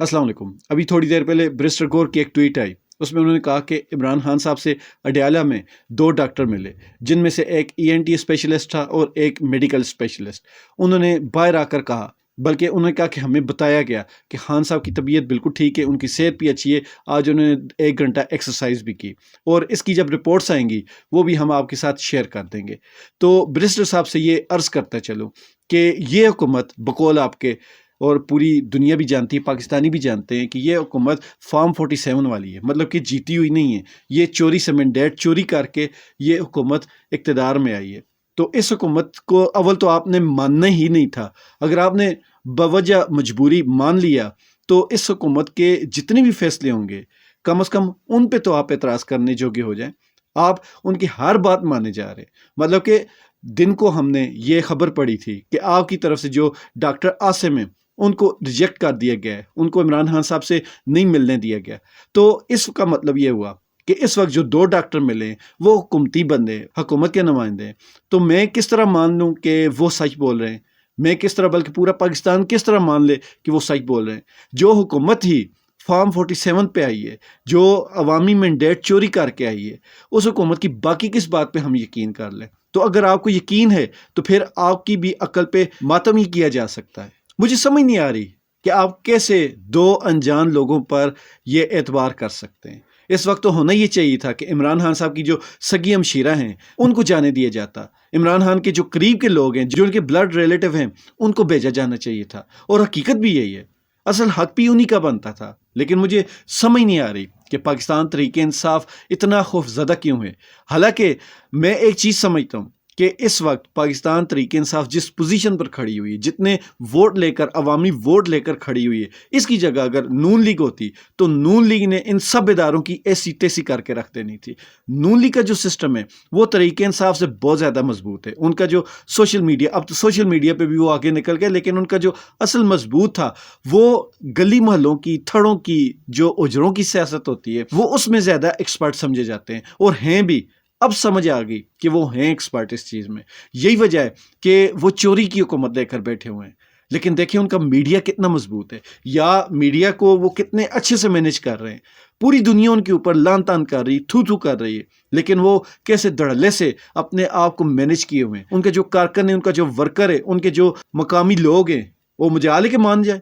अस्सलाम वालेकुम। अभी थोड़ी देर पहले बैरिस्टर गौर की एक ट्वीट आई। उसमें उन्होंने कहा कि इमरान खान साहब से अडयाला में 2 डॉक्टर मिले, जिनमें से एक ENT स्पेशलिस्ट था और एक मेडिकल स्पेशलिस्ट। उन्होंने बाहर आकर कहा, बल्कि उन्होंने कहा कि हमें बताया गया कि खान साहब की तबीयत बिल्कुल ठीक है, उनकी सेहत भी अच्छी है। आज उन्होंने 1 घंटा एक्सरसाइज भी की और इसकी जब रिपोर्ट्स आएंगी वो भी हम आपके साथ शेयर कर देंगे। तो बैरिस्टर साहब से ये अर्ज़ करता चलो कि ये हुकूमत बकौल आपके, और पूरी दुनिया भी जानती है, पाकिस्तानी भी जानते हैं कि ये हुकूमत फार्म 47 वाली है, मतलब कि जीती हुई नहीं है। ये चोरी से मैंडेट चोरी करके ये हुकूमत इक़्तिदार में आई है। तो इस हुकूमत को अव्वल तो आपने मानना ही नहीं था। अगर आपने बवजह मजबूरी मान लिया तो इस हुकूमत के जितने भी फैसले होंगे कम से कम उन पे तो आप एतराज़ करने जोगे हो जाएं। आप उनकी हर बात माने जा रहे, मतलब कि दिन को हमने ये खबर पड़ी थी कि आपकी तरफ से जो डॉक्टर आसिम है उनको रिजेक्ट कर दिया गया है, उनको इमरान खान साहब से नहीं मिलने दिया गया। तो इसका मतलब ये हुआ कि इस वक्त जो 2 डॉक्टर मिले वो हुकूमती बंदे, हुकूमत के नुमाइंदे हैं। तो मैं किस तरह मान लूँ कि वो सच बोल रहे हैं? मैं किस तरह, बल्कि पूरा पाकिस्तान किस तरह मान ले कि वो सच बोल रहे हैं? जो हुकूमत ही फार्म 47 पे आई है, जो अवामी मैंडेट चोरी करके आई है, उस हुकूमत की बाकी किस बात पे हम यकीन कर लें? तो अगर आपको यकीन है तो फिर आपकी भी अक्ल पे मातम ही किया जा सकता है। मुझे समझ नहीं आ रही कि आप कैसे 2 अनजान लोगों पर ये एतबार कर सकते हैं। इस वक्त तो होना ये चाहिए था कि इमरान खान साहब की जो सगी हमशीरा हैं उनको जाने दिया जाता। इमरान खान के जो करीब के लोग हैं, जो उनके ब्लड रिलेटिव हैं, उनको भेजा जाना चाहिए था। और हकीकत भी यही है, असल हक भी उन्हीं का बनता था। लेकिन मुझे समझ नहीं आ रही कि पाकिस्तान तहरीक इंसाफ इतना खौफजदा क्यों है। हालांकि मैं एक चीज़ समझता हूँ कि इस वक्त पाकिस्तान तहरीक इंसाफ जिस पोजीशन पर खड़ी हुई है, जितने वोट लेकर, अवामी वोट लेकर खड़ी हुई है, इसकी जगह अगर नून लीग होती तो नून लीग ने इन सब इदारों की ऐसी तैसी करके रख देनी थी। नून लीग का जो सिस्टम है वो तहरीक इंसाफ से बहुत ज़्यादा मजबूत है। उनका जो सोशल मीडिया, अब तो सोशल मीडिया पे भी वो आगे निकल गए, लेकिन उनका जो असल मजबूत था वो गली मोहल्लों की, थड़ों की, जो उजरों की सियासत होती है, वो उसमें ज़्यादा एक्सपर्ट समझे जाते हैं और हैं भी। अब समझ आ गई कि वो हैं एक्सपर्ट इस चीज़ में। यही वजह है कि वो चोरी की हुकूमत लेकर बैठे हुए हैं। लेकिन देखिए उनका मीडिया कितना मजबूत है, या मीडिया को वो कितने अच्छे से मैनेज कर रहे हैं। पूरी दुनिया उनके ऊपर लान तान कर रही, थू थू कर रही है, लेकिन वो कैसे धड़ल्ले से अपने आप को मैनेज किए हुए हैं। उनके जो कारकुन है, उनका जो वर्कर है, उनके जो मकामी लोग हैं, वो मुझे आले के मान जाए,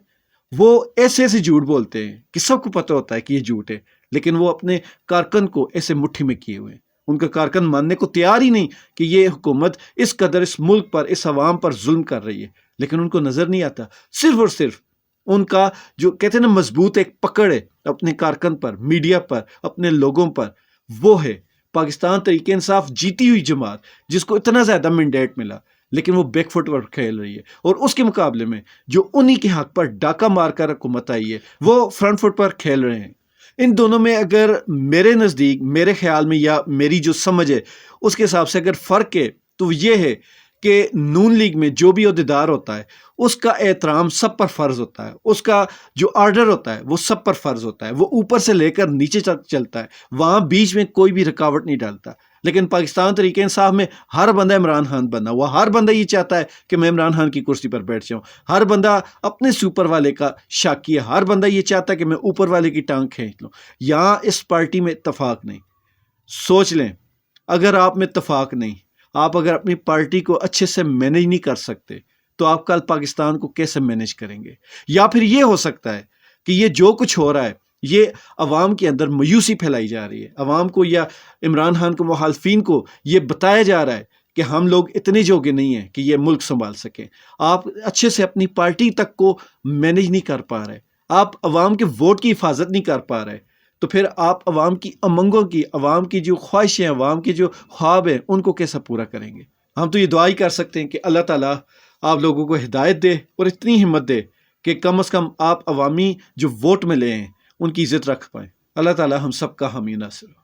वो ऐसे ऐसे झूठ बोलते हैं कि सबको पता होता है कि ये झूठ है, लेकिन वो अपने कारकुन को ऐसे मुट्ठी में किए हुए हैं। उनका कारकुन मानने को तैयार ही नहीं कि ये हुकूमत इस कदर इस मुल्क पर, इस अवाम पर जुल्म कर रही है, लेकिन उनको नजर नहीं आता। सिर्फ और सिर्फ उनका जो कहते हैं ना मजबूत एक पकड़ है अपने कारकुन पर, मीडिया पर, अपने लोगों पर, वो है पाकिस्तान तहरीक इंसाफ, जीती हुई जमात जिसको इतना ज्यादा मैंडेट मिला, लेकिन वो बैकफुट पर खेल रही है। और उसके मुकाबले में जो उन्हीं के हक पर डाका मारकर हुकूमत आई है वो फ्रंट फुट पर खेल रहे हैं। इन दोनों में अगर मेरे नज़दीक, मेरे ख्याल में, या मेरी जो समझ है उसके हिसाब से अगर फ़र्क है तो ये है कि नून लीग में जो भी अहदेदार होता है उसका एहतराम सब पर फ़र्ज़ होता है, उसका जो आर्डर होता है वो सब पर फ़र्ज़ होता है, वो ऊपर से लेकर नीचे तक चलता है, वहाँ बीच में कोई भी रुकावट नहीं डालता। लेकिन पाकिस्तान तहरीक इंसाफ में हर बंदा इमरान खान बना हुआ, हर बंदा ये चाहता है कि मैं इमरान खान की कुर्सी पर बैठ जाऊं, हर बंदा अपने से ऊपर वाले का शाकी है, हर बंदा ये चाहता है कि मैं ऊपर वाले की टांग खींच लूं। यहाँ इस पार्टी में इत्तफाक नहीं। सोच लें, अगर आप में इत्तफाक नहीं, आप अगर अपनी पार्टी को अच्छे से मैनेज नहीं कर सकते तो आप कल पाकिस्तान को कैसे मैनेज करेंगे? या फिर ये हो सकता है कि ये जो कुछ हो रहा है ये अवाम के अंदर मायूसी फैलाई जा रही है, अवाम को या इमरान खान को, मुखालफिन को ये बताया जा रहा है कि हम लोग इतने जोगे नहीं हैं कि ये मुल्क संभाल सकें। आप अच्छे से अपनी पार्टी तक को मैनेज नहीं कर पा रहे, आप अवाम के वोट की हिफाजत नहीं कर पा रहे, तो फिर आप अवाम की अमंगों की, अवाम की जो ख्वाहिशें, अवाम के जो ख्वाब हैं, उनको कैसे पूरा करेंगे? हम तो ये दुआ ही कर सकते हैं कि अल्लाह ताला आप लोगों को हिदायत दे और इतनी हिम्मत दे कि कम से कम आप अवामी जो वोट में ले हैं उनकी इज्जत रख पाएँ। अल्लाह ताला हम सब का हामी नासिर हो।